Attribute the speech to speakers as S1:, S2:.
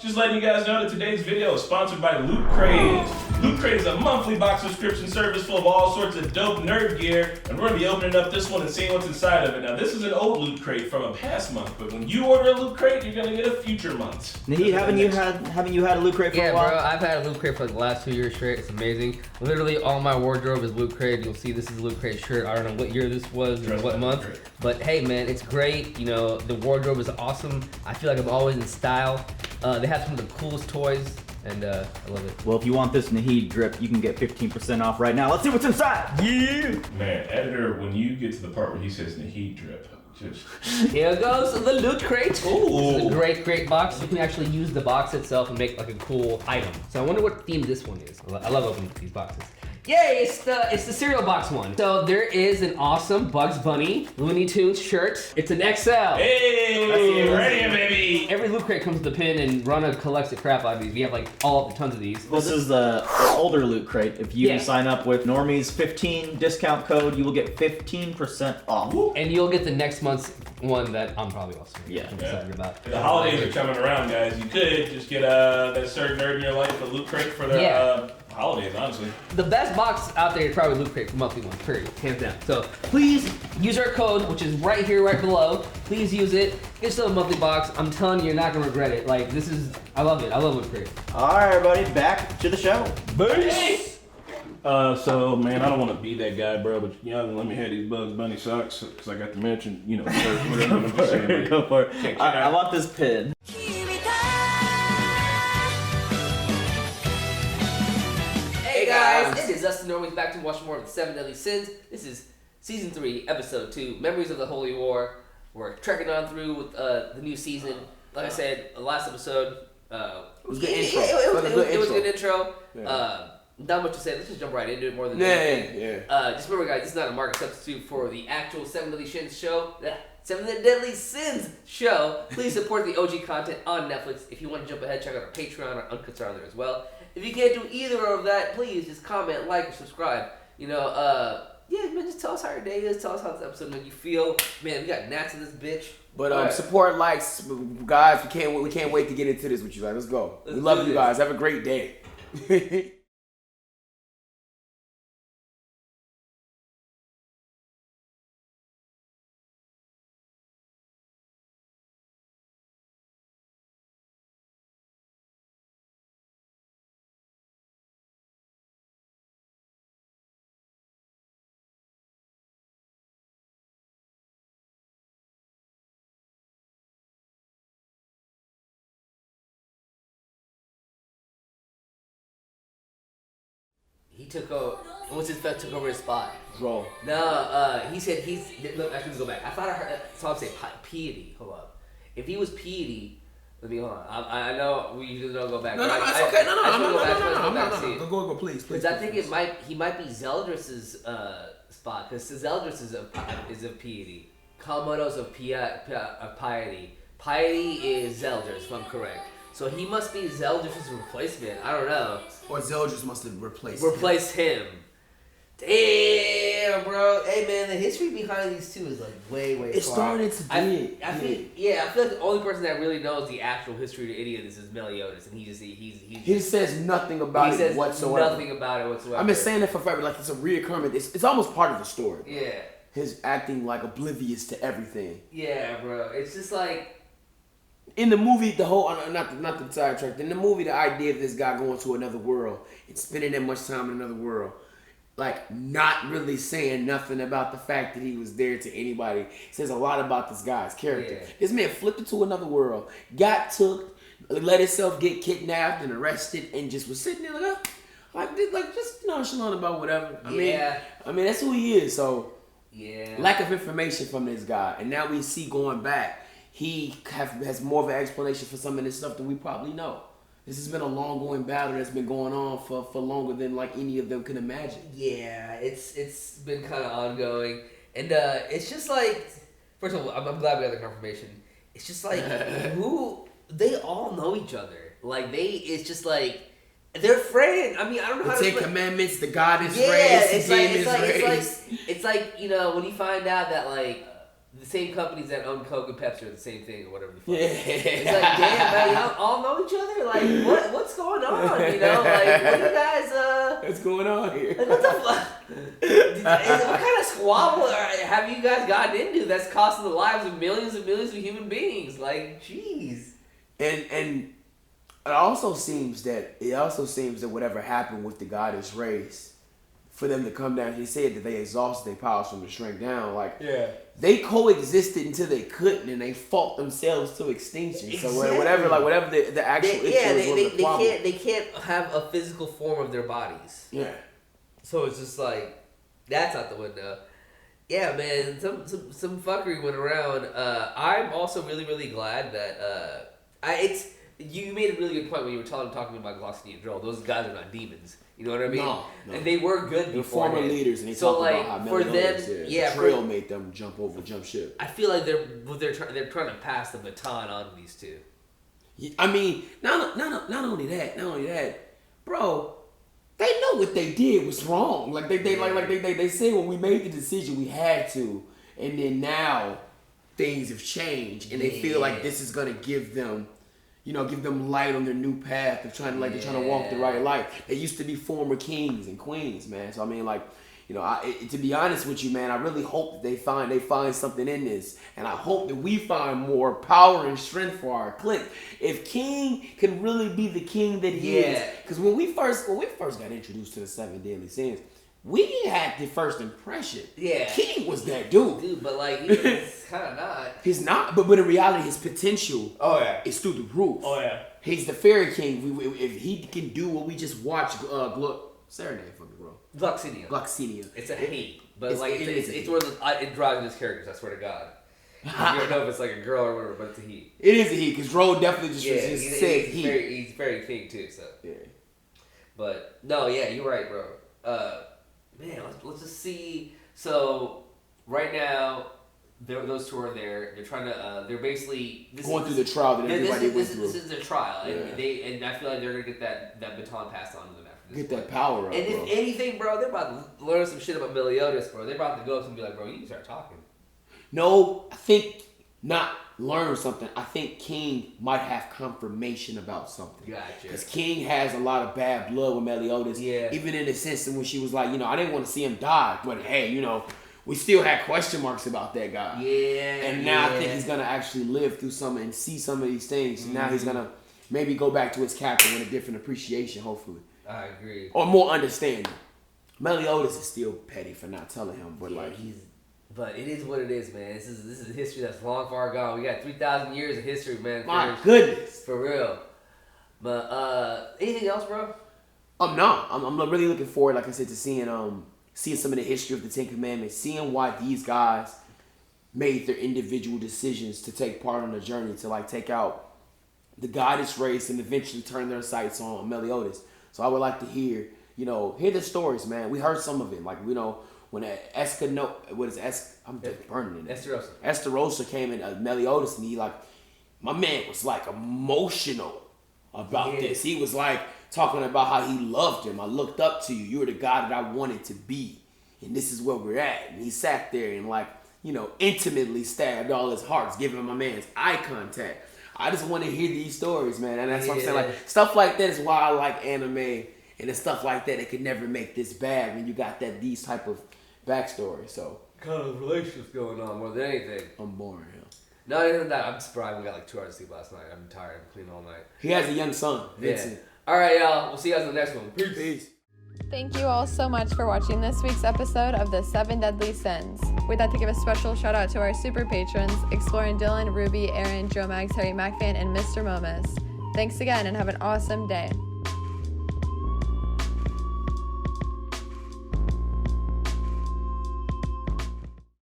S1: Just letting you guys know that today's video is sponsored by Loot Crate. Loot Crate is a monthly box subscription service full of all sorts of dope nerd gear, and we're going to be opening up this one and seeing what's inside of it. Now, this is an old Loot Crate from a past month, but when you order a Loot Crate, you're going to get a future month.
S2: Naheed, haven't you had a Loot Crate for a while?
S3: Yeah, bro, I've had a Loot Crate for like the last 2 years straight. It's amazing. Literally, all my wardrobe is Loot Crate. You'll see this is a Loot Crate shirt. I don't know what year this was or what month, but hey, man, it's great. You know, the wardrobe is awesome. I feel like I'm always in style. They have some of the coolest toys, and I love it.
S2: Well, if you want this Naheed drip, you can get 15% off right now. Let's see what's inside.
S1: Yeah! Man, editor, when you get to the part where he says Naheed drip, just...
S3: Here goes the Loot Crate.
S1: Ooh.
S3: It's a great box. You can actually use the box itself and make like a cool item. So I wonder what theme this one is. I love opening these boxes. Yay, it's the cereal box one. So there is an awesome Bugs Bunny Looney Tunes shirt. It's an XL.
S1: Hey, ready, baby.
S3: Every Loot Crate comes with a pin, and Rana collects the crap out of these. We have like tons of these.
S2: This is the older Loot Crate. If you sign up with Normies 15 discount code, you will get 15% off.
S3: And you'll get the next month's one that I'm probably also excited about.
S1: The holidays are coming around, guys. You could just get that certain nerd in your life a Loot Crate for their holidays, honestly.
S3: The best box out there is probably Loot Crate for monthly ones, period, hands down. So please use our code, which is right here, right below. Please use it. Get yourself a monthly box. I'm telling you, you're not gonna regret it. Like, this is, I love it. I love Loot Crate.
S2: All right, everybody, back to the show.
S1: Peace. So man, I don't want to be that guy, bro, but y'all let me have these Bugs Bunny socks because I got to mention, you know, whatever I'm just saying.
S2: Go for it. I want this pin.
S3: Hey guys, it is us, the Normies, back to watch more of the 7 Deadly Sins. This is Season 3, Episode 2, Memories of the Holy War. We're trekking on through with the new season. Like I said, the last episode,
S2: it was a good intro.
S3: It was a good intro. Not much to say. Let's just jump right into it more than anything. Just remember, guys, this is not a market substitute for the actual 7 Deadly Sins show. 7 Deadly Sins show. Please support the OG content on Netflix. If you want to jump ahead, check out our Patreon. Our Uncuts are on there as well. If you can't do either of that, please just comment, like, or subscribe. You know, man, just tell us how your day is. Tell us how this episode made you feel. Man, we got gnats in this bitch.
S4: But support, likes, guys. We can't wait to get into this with you guys. Let's go. We love you guys. Have a great day.
S3: He took over. What's his fat took over his spot?
S4: Bro.
S3: No, he said he's. Look, actually, go back. I thought I heard. So I'm saying piety. Hold up. If he was piety, let me hold on. I know we usually don't go back.
S4: No,
S3: right?
S4: it's okay.
S3: No.
S4: Go, please.
S3: Because I think he might be Zeldris's spot. Because Zeldris is of piety. Kamoto's of piety. Piety is Zeldris, if I'm correct. So he must be Zeldris' replacement. I don't know.
S4: Or Zeldris must have replaced
S3: him. Damn, bro. Hey, man, the history behind these two is like way
S4: it's
S3: far.
S4: starting to be.
S3: I feel like the only person that really knows the actual history of any of this is Meliodas, and
S4: he says nothing about it whatsoever.
S3: Nothing about it whatsoever.
S4: I've been saying that for forever. Like, it's a reoccurring. It's almost part of the story.
S3: Yeah.
S4: His acting like oblivious to everything.
S3: Yeah, bro. It's just like.
S4: In the movie, the whole, not the sidetrack, in the movie, the idea of this guy going to another world and spending that much time in another world, like, not really saying nothing about the fact that he was there to anybody, says a lot about this guy's character. Yeah. This man flipped into another world, got took, let himself get kidnapped and arrested, and just was sitting there like just nonchalant about whatever. I mean, that's who he is, so lack of information from this guy. And now we see going back, he has more of an explanation for some of this stuff than we probably know. This has been a long-going battle that's been going on for longer than like any of them can imagine.
S3: Yeah, it's been kind of ongoing, and it's just like, first of all, I'm glad we got the confirmation. It's just like they all know each other. Like it's just like they're friends. I mean, I don't know how to.
S4: The 10 Commandments, the God is raised,
S3: it's like you know when you find out that like. The same companies that own Coke and Pepsi are the same thing or whatever the fuck.
S4: Yeah.
S3: It's like, damn, y'all all know each other? Like, what's going on? You know, like, what do you guys,
S4: what's going on here?
S3: Like, what the fuck? What kind of squabble have you guys gotten into that's costing the lives of millions and millions of human beings? Like, jeez.
S4: And it also seems that whatever happened with the goddess race, for them to come down, he said that they exhausted their powers from to shrink down. Like, they coexisted until they couldn't, and they fought themselves to extinction.
S3: Exactly.
S4: So whatever the actual
S3: they can't have a physical form of their bodies.
S4: Yeah.
S3: So it's just like, that's out the window. Yeah, man, some fuckery went around. I'm also really, really glad that you made a really good point when you were talking about Gloxy and Droll. Those guys are not demons. You know what I mean?
S4: No.
S3: And they were good before.
S4: They're former leaders, and they talk about how the trail made them jump ship.
S3: I feel like they're trying to pass the baton on to these two.
S4: I mean, not only that, bro. They know what they did was wrong. Like they say when we made the decision we had to, and then now things have changed, and they feel like this is gonna give them light on their new path of trying to walk the right life. They used to be former kings and queens, man. So I mean, to be honest with you, man, I really hope that they find something in this, and I hope that we find more power and strength for our clique. If King can really be the king that he is, because when we first got introduced to the 7 deadly sins, we had the first impression. Yeah, King was that dude,
S3: but like he's kind of not.
S4: He's not, but in reality, his potential is through the roof. Oh yeah, he's the fairy king. If he can do what we just watched, Saturday for me, bro. Gloxinia.
S3: It's a hate, but it's one of the androgynous characters. I swear to God. I don't know if it's like a girl or whatever, but it's a he.
S4: It is a he, because Droll definitely just said he.
S3: He's very king too, so. Yeah. But no, yeah, you're right, bro. Man, let's just see. So right now, those two are there. They're trying to. They're basically
S4: going through the trial that everybody went through.
S3: This is their trial, and I feel like they're gonna get that baton passed on to them after this.
S4: Get that power up,
S3: and if anything, bro, they're about to learn some shit about Meliodas, bro. They're about to go up and be like, bro, you can start talking.
S4: No, I think not learn something. I think King might have confirmation about something.
S3: Gotcha.
S4: Because King has a lot of bad blood with Meliodas. Yeah. Even in the sense in when she was like, I didn't want to see him die, but hey, we still had question marks about that guy. Yeah. And now I think he's gonna actually live through some and see some of these things. Mm-hmm. Now he's gonna maybe go back to his captain with a different appreciation, hopefully.
S3: I agree.
S4: Or more understanding. Meliodas is still petty for not telling him, but
S3: But it is what it is, man. This is history that's long far gone. We got 3,000 years of history, man.
S4: My goodness.
S3: For real. But anything else, bro?
S4: No. I'm really looking forward, like I said, to seeing some of the history of the 10 Commandments, seeing why these guys made their individual decisions to take part on the journey to take out the goddess race and eventually turn their sights on Meliodas. So I would like to hear the stories, man. We heard some of it, when Esterosa came in, Meliodas, and my man was emotional about this. He was talking about how he loved him. I looked up to you. You were the guy that I wanted to be, and this is where we're at. And he sat there and intimately stabbed all his hearts, giving my man's eye contact. I just want to hear these stories, man, and that's what I'm saying. Stuff like that is why I like anime. And it's stuff like that could never make this bad when you got these type of backstory. So
S3: kind of relationships going on more than anything.
S4: I'm boring.
S3: No, other than that, I'm surprised we got 2 hours of sleep last night. I'm tired. I'm cleaning all night.
S4: He has a young son, Vincent.
S3: Yeah. All right, y'all. We'll see you guys in the next one.
S4: Peace.
S5: Thank you all so much for watching this week's episode of the 7 Deadly Sins. We'd like to give a special shout out to our super patrons, Exploring Dylan, Ruby, Aaron, Joe Mags, Harry MacFan, and Mr. Momus. Thanks again and have an awesome day.